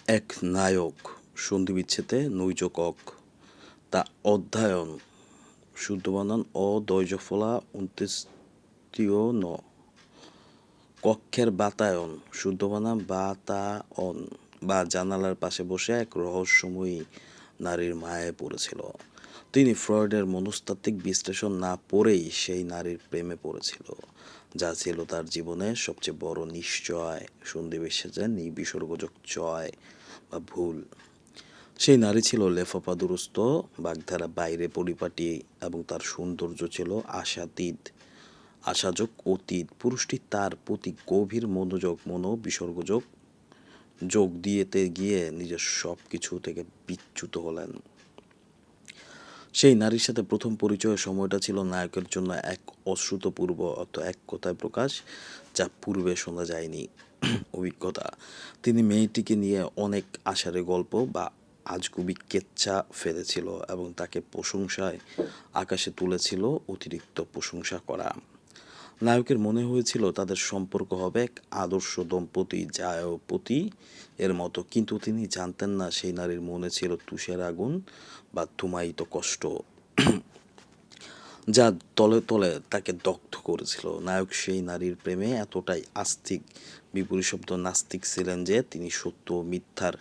এক নায়ক সন্ধিবিচ্ছেদে নৈজকক তা অধ্যয়ন শুদ্ধ বানান অদৈজফলা ২৯ ন কক্ষের বাতায়ন শুদ্ধ বানান বাতায়ন বা জানালার পাশে বসে এক রহস্যময়ী নারীর মায়ায় পড়েছিল। তিনি ফ্রয়েডের মনস্তাত্ত্বিক বিশ্লেষণ না পড়েই সেই নারীর প্রেমে পড়েছিল, যা ছিল তার জীবনের সবচেয়ে বড় নিশ্চয়, সন্ধিবিচ্ছেদের নির্বিসর্গযোগ জয় বা ভুল। সেই নারী ছিল লেফাফাদুরস্ত, বাগধারা বাইরে পরিপাটি, এবং তার সৌন্দর্য ছিল আশাতীত, আশাযোগ অতীত। পুরুষটি তার প্রতি গভীর বিসর্গযোগ যোগ দিয়েতে গিয়ে নিজের সব কিছু থেকে বিচ্যুত হলেন। সেই নারীর সাথে প্রথম পরিচয়ের সময়টা ছিল নায়কের জন্য এক অশ্রুতপূর্ব, এক কথায় প্রকাশ, যা পূর্বে শোনা যায়নি অভিজ্ঞতা। তিনি মেয়েটিকে নিয়ে অনেক আশারে গল্প বা আজগুবি কেচ্ছা ফেলেছিল এবং তাকে প্রশংসায় আকাশে তুলেছিল অতিরিক্ত প্রশংসা করা। নায়কের মনে হয়েছিল তাদের সম্পর্ক হবে এক আদর্শ দম্পতি জায়পতি এর মতো, কিন্তু তিনি জানতেন না সেই নারীর মনে ছিল তুষের আগুন বা ধুমায়িত কষ্ট, যা তলে তলে তাকে দগ্ধ করেছিল। নায়ক সেই নারীর প্রেমে এতটাই আস্তিক, বিপরীত শব্দ নাস্তিক ছিলেন যে তিনি সত্য ও মিথ্যার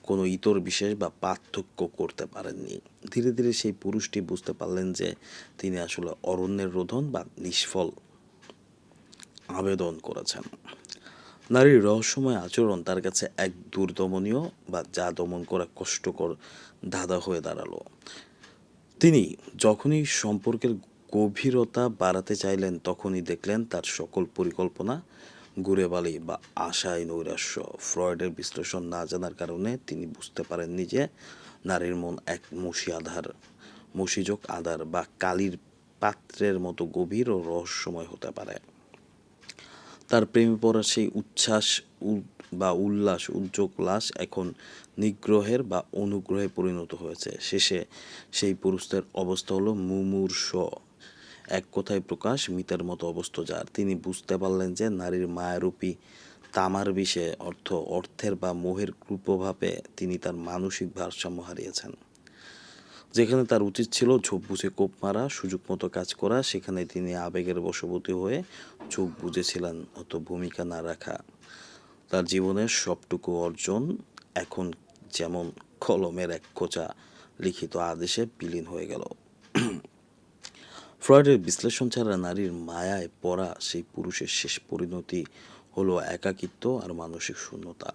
কোনো ইতর বিশেষ বা পার্থক্য করতে পারেননি। ধীরে ধীরে সেই পুরুষটি বুঝতে পারলেন যে তিনি আসলে অরণ্যের রোদন বা নিষ্ফল আবেদন করেছেন। নারীর রহস্যময় আচরণ তার কাছে এক দুর্দমনীয় বা যা দমন করা কষ্টকর ধাঁধা হয়ে দাঁড়ালো। তিনি যখনই সম্পর্কের গভীরতা বাড়াতে চাইলেন, তখনই দেখলেন তার সকল পরিকল্পনা ঘুরেবালি বা আশায় নৈরাশ্য। ফ্রয়েডের বিশ্লেষণ না জানার কারণে তিনি বুঝতে পারেননি যে নারীর মন এক মসিযোগ আধার বা কালির পাত্রের মতো গভীর ও রহস্যময় হতে পারে। তার প্রেমে পড়ার সেই উল্লাস উদ্যোগ লাশ এখন নিগ্রহের বা অনুগ্রহে পরিণত হয়েছে। শেষে সেই পুরুষদের অবস্থা হলো মুমূর্ষ, এক কথায় প্রকাশ, মৃতের মতো অবস্থা যার। তিনি বুঝতে পারলেন যে নারীর মায়ারূপী তামার বিষে অর্থের বা মোহের কুপ্রভাবে তিনি তার মানসিক ভারসাম্য হারিয়েছেন। যেখানে তার উচিত ছিল ঝোপ বুঝে কোপ মারা, সুযোগ মতো কাজ করা, সেখানে তিনি আবেগের বশবর্তী হয়ে চোখ বুঝেছিলেন ভূমিকা না রাখা। তার জীবনের সবটুকু অর্জন এখন যেমন কলমের এক খোঁচা লিখিত আদেশে বিলীন হয়ে গেল। ফ্রয়েডের বিশ্লেষণ ছাড়া নারীর মায়ায় পড়া সেই পুরুষের শেষ পরিণতি হলো একাকিত্ব আর মানসিক শূন্যতা।